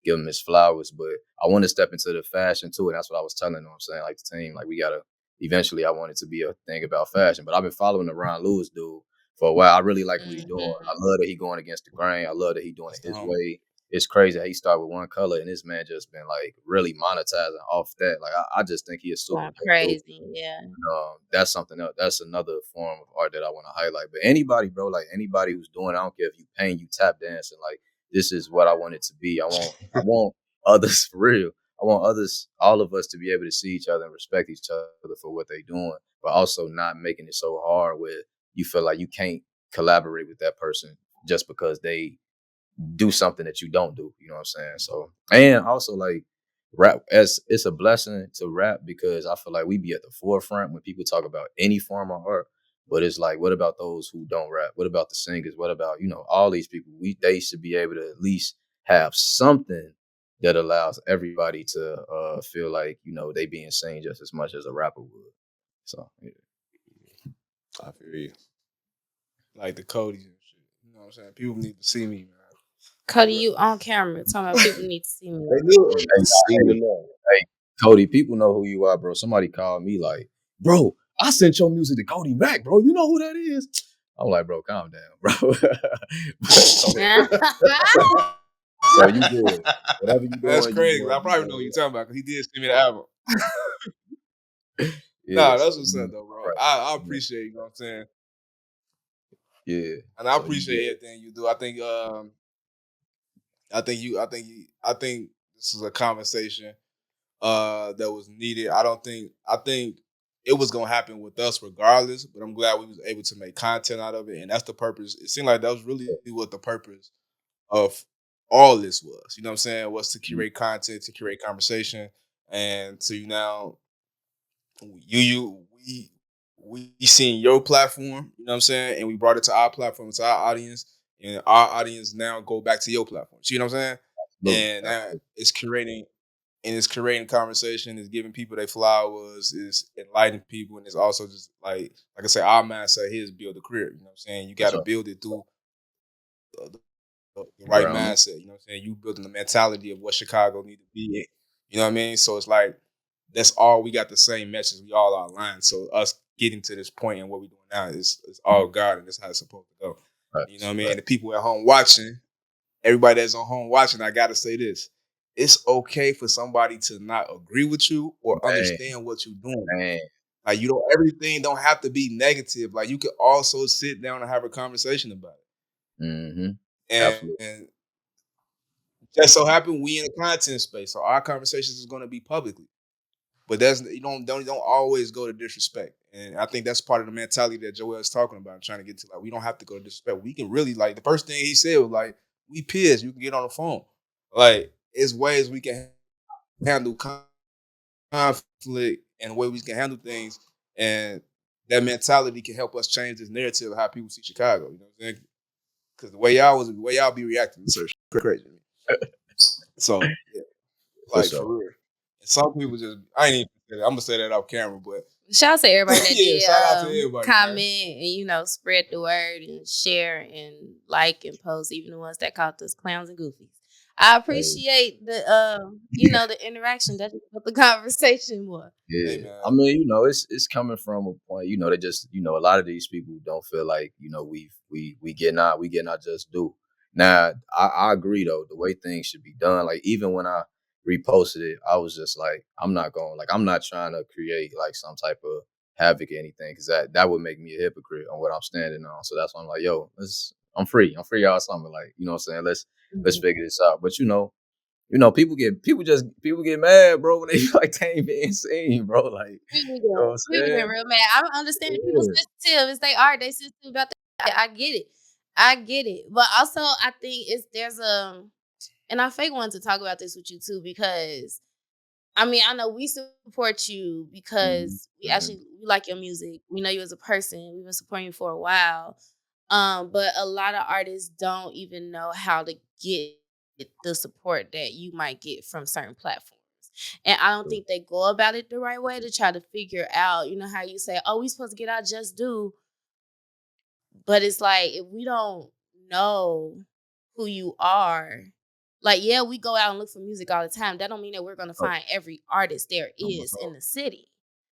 give him his flowers. But I want to step into the fashion too, and that's what I was telling them. I'm saying, like the team, like we gotta eventually I want it to be a thing about fashion. But I've been following the Ron Lewis dude for a while. I really like what he's doing. I love that he going against the grain. I love that he doing it his way. It's crazy how he started with one color and this man just been like really monetizing off that. Like I just think he is super Going dope dude. crazy. Yeah. That's something else. That's another form of art that I want to highlight. But anybody, bro, like anybody who's doing, I don't care if you paint, you tap dancing, like this is what I want it to be. I want others for real. I want others, all of us, to be able to see each other and respect each other for what they're doing, but also not making it so hard where you feel like you can't collaborate with that person just because they do something that you don't do. You know what I'm saying? So, and also like rap as it's a blessing to rap because I feel like we be at the forefront when people talk about any form of art. But it's like, what about those who don't rap? What about the singers? What about, all these people? They should be able to at least have something that allows everybody to feel like, they being seen just as much as a rapper would. So yeah. I feel you. Like the CODYs and shit. You know what I'm saying? People need to see me, man. Cody, you on camera talking about people need to see me. They do. Hey, Seem to hey, know. hey, Cody, people know who you are, bro. Somebody called me like, bro, I sent your music to Cody Mack, bro. You know who that is? I'm like, bro, calm down, bro. so you good. Whatever you That's doing, crazy. I probably know what you're talking about because he did send me the album. Yeah, Nah, so, that's what's up though, bro. right. I appreciate, you know what I'm saying? Yeah. And I So appreciate everything you do. I think this is a conversation that was needed. I think it was gonna happen with us regardless, but I'm glad we was able to make content out of it. And that's the purpose. It seemed like that was really what the purpose of all this was. You know what I'm saying? Was to curate content, to curate conversation, and to now we seen your platform, you know what I'm saying, and we brought it to our platform, to our audience, and our audience now go back to your platform. See what I'm saying? And it's creating conversation, it's giving people their flowers, it's enlightening people, and it's also just like I said, our mindset here is build a career. You know what I'm saying? You got to build it through the right mindset. You know what I'm saying? You building the mentality of what Chicago need to be in. You know what I mean? So it's like that's all we got the same message. We all are aligned. So us getting to this point and what we're doing now is all God, and that's how it's supposed to go. You know what I mean? And the people at home watching, everybody that's on home watching, I gotta say this. It's okay for somebody to not agree with you or understand what you're doing. Like everything don't have to be negative. Like you can also sit down and have a conversation about it. Mm-hmm. And just so happen we in a content space, so our conversations is going to be publicly. But that's you don't always go to disrespect, and I think that's part of the mentality that Joel is talking about, trying to get to. Like we don't have to go to disrespect. We can really the first thing he said was like, "We peers. You can get on the phone." Like it's ways we can handle conflict and way we can handle things, and that mentality can help us change this narrative of how people see Chicago. You know what I'm saying? Because the way y'all be reacting to certain crazy. So yeah, like for real. And some people just I ain't even say that. I'm gonna say that off camera, but shout out to everybody that did shout out to everybody, comment and spread the word and share and like and post, even the ones that called us clowns and goofies. I appreciate the the interaction. That's what the conversation was. Yeah, hey, I mean, it's coming from a point. They just a lot of these people don't feel like we getting our just due. Now, I agree though. The way things should be done, like even when I reposted it, I was just like, I'm not trying to create like some type of havoc or anything, because that would make me a hypocrite on what I'm standing on. So that's why I'm like, yo, I'm free y'all summer, like, you know what I'm saying, let's figure this out. But people get mad, bro, when they feel like they ain't being seen, bro. Like people get real mad. I don't understand people sensitive as they are. They sensitive about that. I get it. But also I think there's and I fake wanted to talk about this with you too, because I mean, I know we support you because we like your music. We know you as a person. We've been supporting you for a while. But a lot of artists don't even know how to get the support that you might get from certain platforms. And I don't think they go about it the right way to try to figure out, how you say, oh, we supposed to get our just due. But it's like, if we don't know who you are, like, yeah, we go out and look for music all the time. That don't mean that we're going to find every artist there is in the city.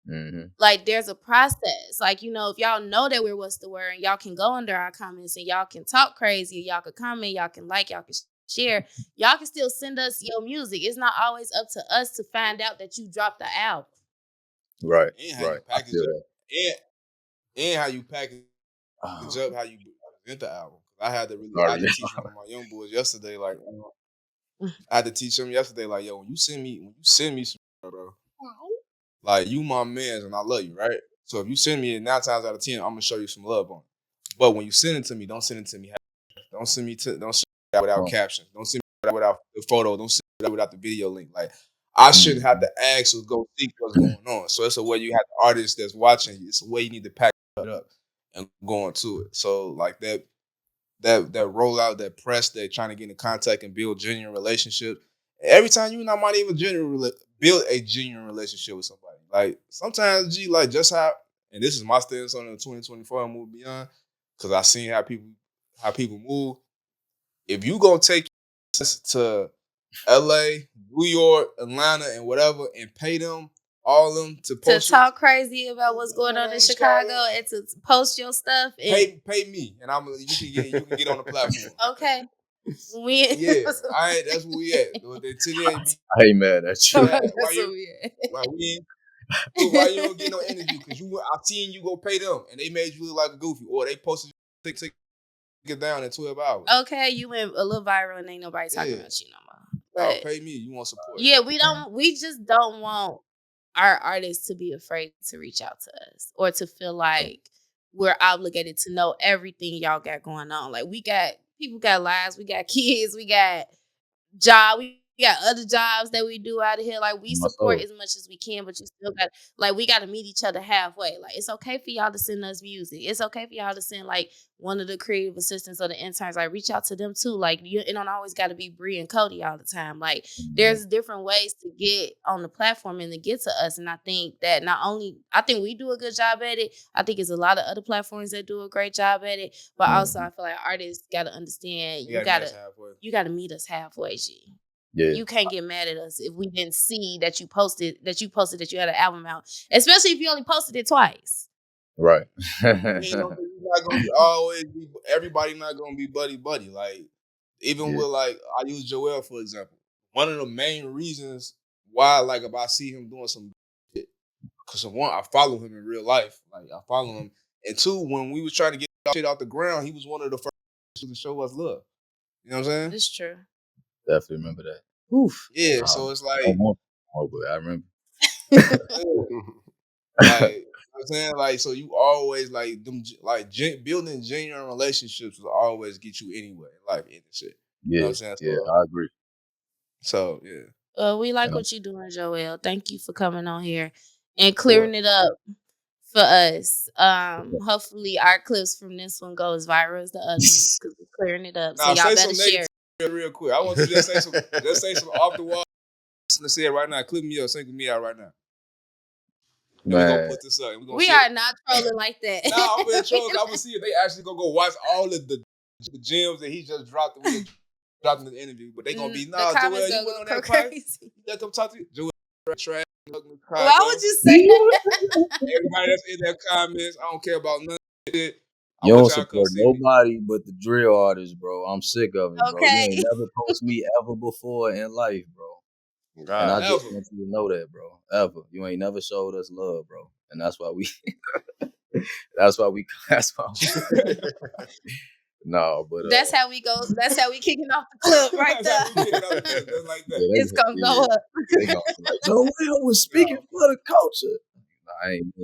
Mm-hmm. Like, there's a process. Like, if y'all know that we're What's the Word, and y'all can go under our comments and y'all can talk crazy, y'all can comment, y'all can like, y'all can share, y'all can still send us your music. It's not always up to us to find out that you dropped the album. Right. And how you package it. And how you package up, how you present the album. I had to teach one of my young boys yesterday, like I had to teach him yesterday, like, yo, when you send me some, bro, like, you my man and I love you, right? So if you send me 9 times out of 10, I'm gonna show you some love on it. But when you send it to me, don't send it to me. Don't send me without captions. Don't send me without the photo. Don't send me without the video link. Like, I shouldn't have to ask or go think what's going on. So it's a way you have the artist that's watching you. It's a way you need to pack it up and go into it. So like that rollout, that press, that trying to get in contact and build genuine relationships. Every time you and I might even build a genuine relationship with somebody. Like sometimes, like just how, and this is my stance on the 2024 and move beyond, because I seen how people move. If you gonna take to LA, New York, Atlanta, and whatever, and pay them all them to talk crazy about what's going on in Chicago and to post your stuff. And pay me, and you can get on the platform. Okay. That's where we at. I ain't mad at you. Why you don't get no interview? Because I seen you go pay them, and they made you look like a goofy, or they posted get down in 12 hours. Okay, you went a little viral, and ain't nobody talking about you no more. But pay me. You want support? Yeah, we just don't want our artists to be afraid to reach out to us or to feel like we're obligated to know everything y'all got going on. Like, people got lives, we got kids, we got job, we got other jobs that we do out of here. Like, we support as much as we can, but you still got, like, we got to meet each other halfway. Like, it's okay for y'all to send us music. It's okay for y'all to send, like, one of the creative assistants or the interns. Like, reach out to them too. Like, it don't always got to be BREE and CODY all the time. Like, there's different ways to get on the platform and to get to us. And I think that I think we do a good job at it. I think it's a lot of other platforms that do a great job at it. But also, I feel like artists got to understand you got to meet us halfway, G. Yeah. You can't get mad at us if we didn't see that you posted that you had an album out, especially if you only posted it twice. Right. Everybody not gonna be buddy. Like, even with, like, I use Joel for example. One of the main reasons why, like, if I see him doing some shit, because one, I follow him in real life. Like, I follow him, and two, when we was trying to get shit out the ground, he was one of the first to show us love. You know what I'm saying? It's true. Definitely remember that. Oof. Yeah, so it's like, but I remember. Like, you know what I'm saying? Like, so you always, like, them, like, building genuine relationships will always get you anywhere in life and shit. Yeah, you know what I'm saying? So, I agree. So, yeah. We like what you're doing, Joel. Thank you for coming on here and clearing it up for us. Hopefully our clips from this one go as viral as the other ones because we're clearing it up. So y'all better share real quick. I want you to just say some off the wall. Let's say it right now. Clip me up, single me out right now. And we're gonna put this up. We are not trolling like that. Nah, I'm gonna troll. I'm gonna see if they actually gonna go watch all of the gems that he just dropped in the interview. But they gonna be Joel, you went on that party. You come talk to you. Joel, trash. Why would you say that? Everybody that's in their comments, I don't care about none of it. You don't support nobody but the drill artists, bro. I'm sick of it, bro. You ain't never post me ever before in life, bro. God, and I just want you to know that, bro. Ever. You ain't never showed us love, bro. And that's why we No, but that's how we go. That's how we kicking off the clip right there. Like that. It's gonna go up. They gonna be like, Joel was speaking for the culture. I ain't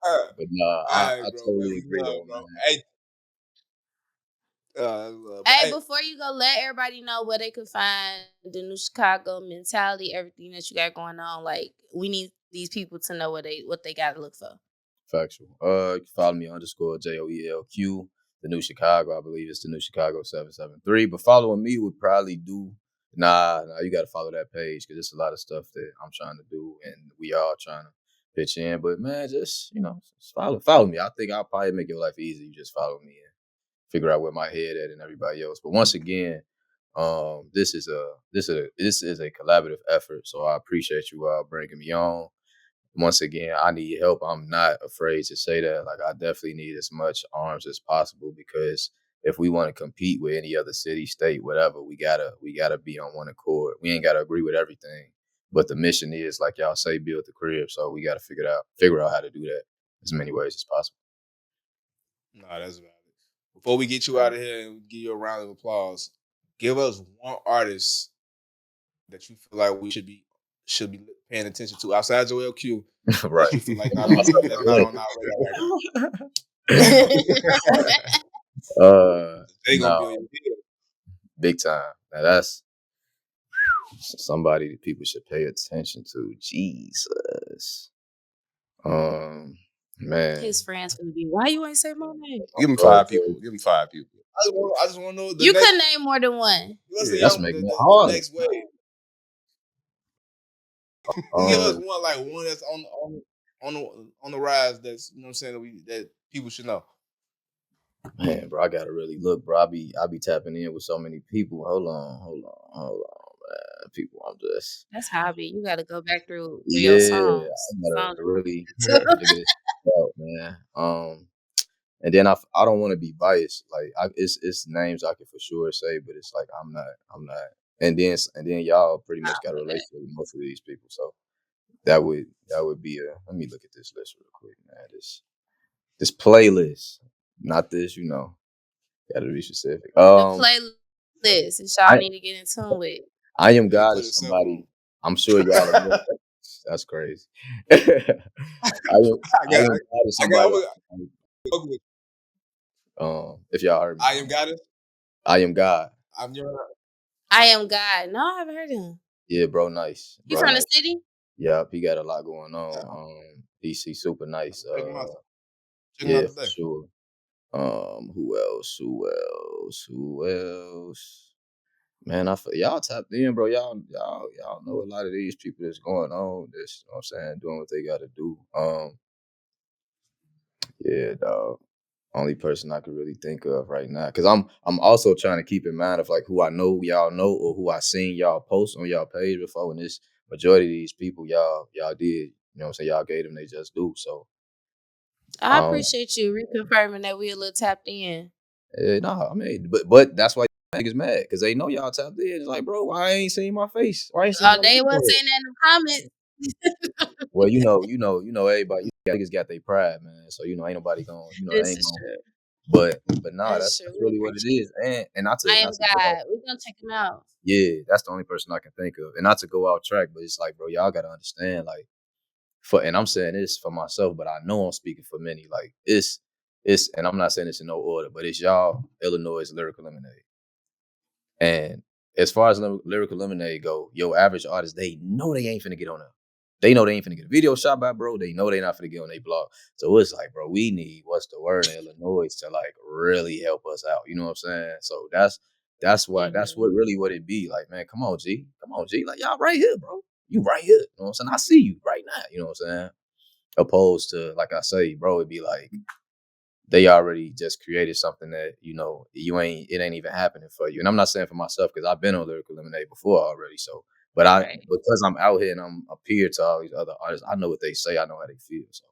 But I totally agree though, man. Hey, before you go, let everybody know where they can find the New Chicago mentality, everything that you got going on. Like, we need these people to know what they got to look for. Factual. You can follow me _JOELQ. The New Chicago, I believe it's the New Chicago 773. But following me would probably do. Nah, you got to follow that page because there's a lot of stuff that I'm trying to do and we all trying to pitch in. But man, just just follow me. I think I'll probably make your life easy. You just follow me and figure out where my head at and everybody else. But once again, this is a collaborative effort. So I appreciate you bringing me on. Once again, I need help. I'm not afraid to say that. Like, I definitely need as much arms as possible because if we want to compete with any other city, state, whatever, we gotta be on one accord. We ain't gotta agree with everything, but the mission is, like y'all say, build the crib. So we gotta figure out how to do that as many ways as possible. Nah, that's valid. Before we get you out of here and give you a round of applause, give us one artist that you feel like we should be paying attention to outside Joel Q. Right. You feel like that's not on our radar right they gonna be on your deal. Big time. Now that's somebody that people should pay attention to. Jesus. Man. His friends gonna be, why you ain't say my name? Give him 5 people. Give him 5 people. I just want to know. You could name more than one. That's making it hard. The next wave. Give us one that's on the rise. That's, you know what I'm saying, that people should know. Man, bro, I gotta really look, bro. I be tapping in with so many people. Hold on, man. People, I'm just. That's hobby. You gotta go back through your songs. I gotta really figure this out, man. And then I don't want to be biased. Like, it's names I can for sure say, but it's like I'm not. And then y'all pretty much got a relationship with most of these people, so that would be a. Let me look at this list real quick, man. This playlist, not this, gotta be specific. The playlist, and y'all need to get in tune with. I Am God is somebody. I'm sure y'all know. That's crazy. I am God is somebody. If y'all heard me, I Am God. I Am God. I'm your. I Am God. No, I haven't heard of him. Yeah, bro, nice. He Bro, from nice. the city? Yeah, he got a lot going Yeah, on. DC super nice. check him out. Check him Yeah, out for today. sure. Who else? Who else? Man, y'all tapped in, bro. Y'all know a lot of these people that's going on. This, you know what I'm saying, doing what they got to do. Yeah, dog. Only person I could really think of right now, because I'm also trying to keep in mind of like who I know y'all know or who I seen y'all post on y'all page before, and this majority of these people y'all did, you know what I'm saying, y'all gave them they just do. So I appreciate you reconfirming that we a little tapped in. No, I mean, but that's why niggas mad, because they know y'all tapped in. It's like, bro, why I ain't seen my face? Why I ain't seen my They face? wasn't saying that in the comments. Well, you know, everybody, niggas got their pride, man. So ain't nobody gonna, This ain't is gonna. true. But nah, That's that's true. really what it is. And not I to Am go out. God. We're gonna check him out. Yeah, that's the only person I can think of. And not to go out track, but it's like, bro, y'all gotta understand, like, and I'm saying this for myself, but I know I'm speaking for many. Like, it's, and I'm not saying this in no order, but it's y'all, Illinois Lyrical Lemonade. And as far as Lyrical Lemonade go, your average artist, they know they ain't finna get on there. They know they ain't finna get a video shot by, bro. They know they not finna get on their blog. So it's like, bro, we need what's the word in Illinois to like really help us out. You know what I'm saying? So that's why that's what really what it be. Like, man, come on, G. Like, y'all right here, bro. You right here. You know what I'm saying? I see you right now. You know what I'm saying? Opposed to, like I say, bro, it'd be like they already just created something that, it ain't even happening for you. And I'm not saying for myself, because I've been on Lyrical Lemonade before already. So, but because I'm out here and I'm a peer to all these other artists, I know what they say, I know how they feel. So,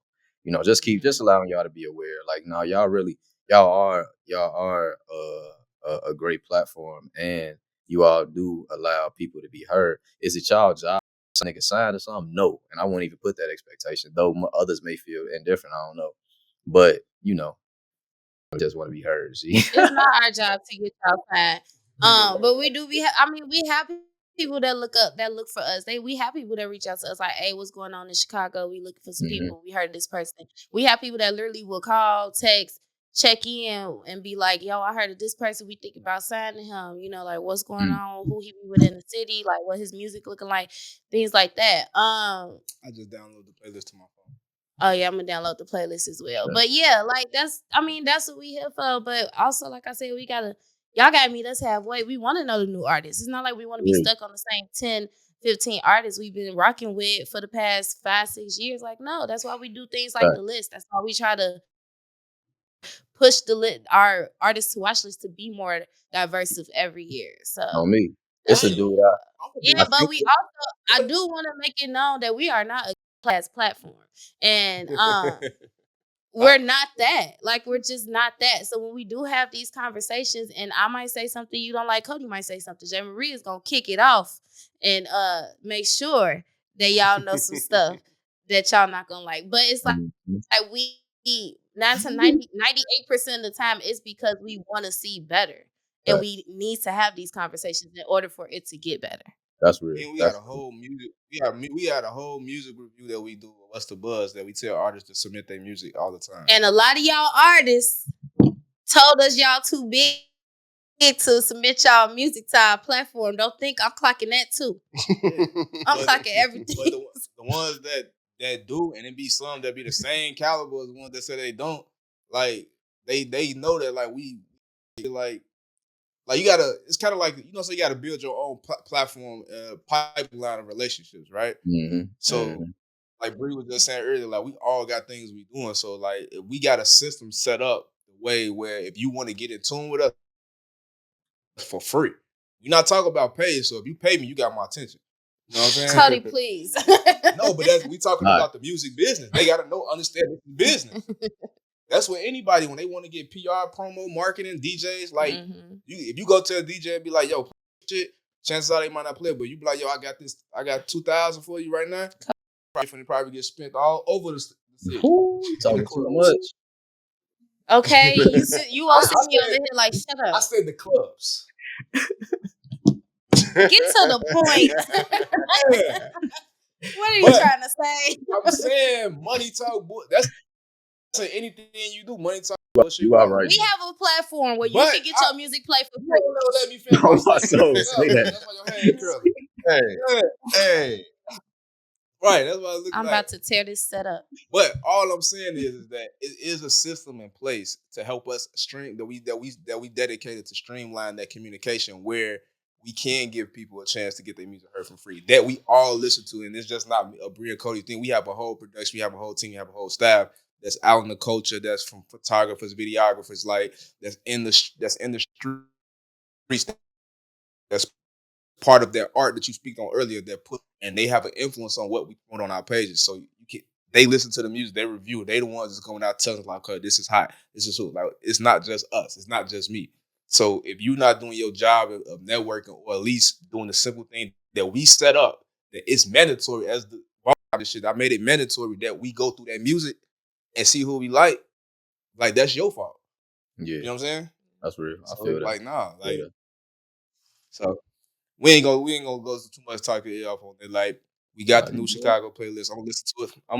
just allowing y'all to be aware. Like, no, y'all are a great platform, and you all do allow people to be heard. Is it y'all job? Nigga signed or something? No, and I won't even put that expectation. Though others may feel indifferent, I don't know, but I just want to be heard. See, It's not our job to get y'all signed. But we do. We have people that look for us. We have people that reach out to us like, "Hey, what's going on in Chicago? We looking for some people. We heard this person." We have people that literally will call, text, check in, and be like, "Yo, I heard of this person. We think about signing him. Like what's going on? Who he be with in the city? Like what his music looking like? Things like that." I just downloaded the playlist to my phone. Oh yeah, I'm gonna download the playlist as well. But yeah, like that's what we here for. But also, like I said, y'all gotta meet us halfway. We want to know the new artists. It's not like we want to be stuck on the same 10, 15 artists we've been rocking with for the past 5-6 years. Like, no, that's why we do things like the list. That's why we try to push our artists to watch list to be more diverse of every year. So on me, it's a dude. but we also, I do want to make it known that we are not a class platform, and we're not that. Like, we're just not that. So when we do have these conversations, and I might say something you don't like, Cody might say something, JAYY is gonna kick it off and make sure that y'all know some stuff that y'all not gonna like. But it's like we 98% of the time it's because we want to see better, and we need to have these conversations in order for it to get better. That's real. And we got a whole music. We had a whole music review that we do. What's the buzz that we tell artists to submit their music all the time. And a lot of y'all artists told us y'all too big to submit y'all music to our platform. Don't think I'm clocking that too. I'm clocking everything. But the ones that do, and it be some that be the same caliber as the ones that say they don't. Like they know that like we like you gotta. It's kind of like so you gotta build your own platform, pipeline of relationships, right? So like BREE was just saying earlier, like we all got things we doing. So like if we got a system set up the way where if you want to get in tune with us for free, we're not talking about pay. So if you pay me, you got my attention. You know what I'm saying? Cody, please. No, but we talking about the music business. They gotta understand the business. That's what anybody, when they want to get PR, promo, marketing, DJs, like if you go to a DJ and be like, yo, shit, chances are they might not play, but you be like, yo, I got 2,000 for you right now. Probably get spent all over the city. Talking too much. Okay, you all see me over here like, shut up. I said the clubs. Get to the point. What are you trying to say? I'm saying money talk. That's anything you do, money talk. You are right. We have a platform where you can get your music played for free. No, let me finish. That's why your hand curly. Hey. Right, that's what I was looking I'm about to tear this set up. But all I'm saying is that it is a system in place to help us stream that we dedicated to streamline that communication where we can give people a chance to get their music heard for free. That we all listen to, and it's just not a BREE and CODY thing. We have a whole production, we have a whole team, we have a whole staff that's out in the culture, that's from photographers, videographers, like that's in the streets, that's part of their art that you speak on earlier, and they have an influence on what we put on our pages. So they listen to the music, they review it. They the ones that's going out telling us like, "Okay, this is hot. This is who." Like, it's not just us. It's not just me. So if you're not doing your job of networking, or at least doing the simple thing that we set up, that it's mandatory as the shit. I made it mandatory that we go through that music and see who we like. Like, that's your fault. Yeah, you know what I'm saying? That's real. So, I feel that. Like, nah, like so. We ain't gonna go too much talking off on it. Like, we got the new Chicago playlist. I'm gonna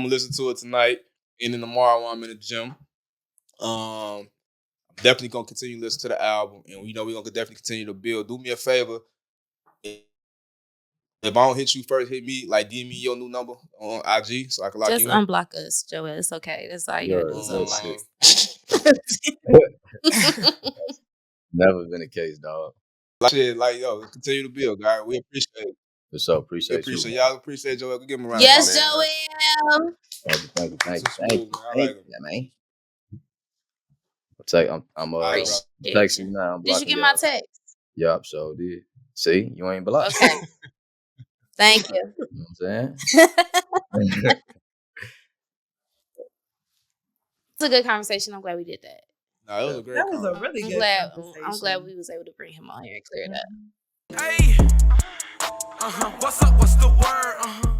listen to it tonight, and then tomorrow while I'm in the gym. I'm definitely gonna continue to listen to the album, and we're gonna definitely continue to build. Do me a favor. If I don't hit you first, hit me. Like, give me your new number on IG so I can lock Just you in. unblock us, Joel. It's okay. That's all you do. Never been the case, dog. Shit, like, yo, continue to build, guys. We appreciate it. For sure, appreciate you. Y'all appreciate Joel. Give him a round. Yes, Joel. Thank you. Yeah, man. I'm texting you now. Did you get my text? Yup, so did. See, you ain't blocked. Okay. Thank you. You know what I'm saying? It's a good conversation. I'm glad we did that. No, it was a great That was a really good conversation. I'm glad we was able to bring him on here and clear it up. Hey, what's up? What's the word?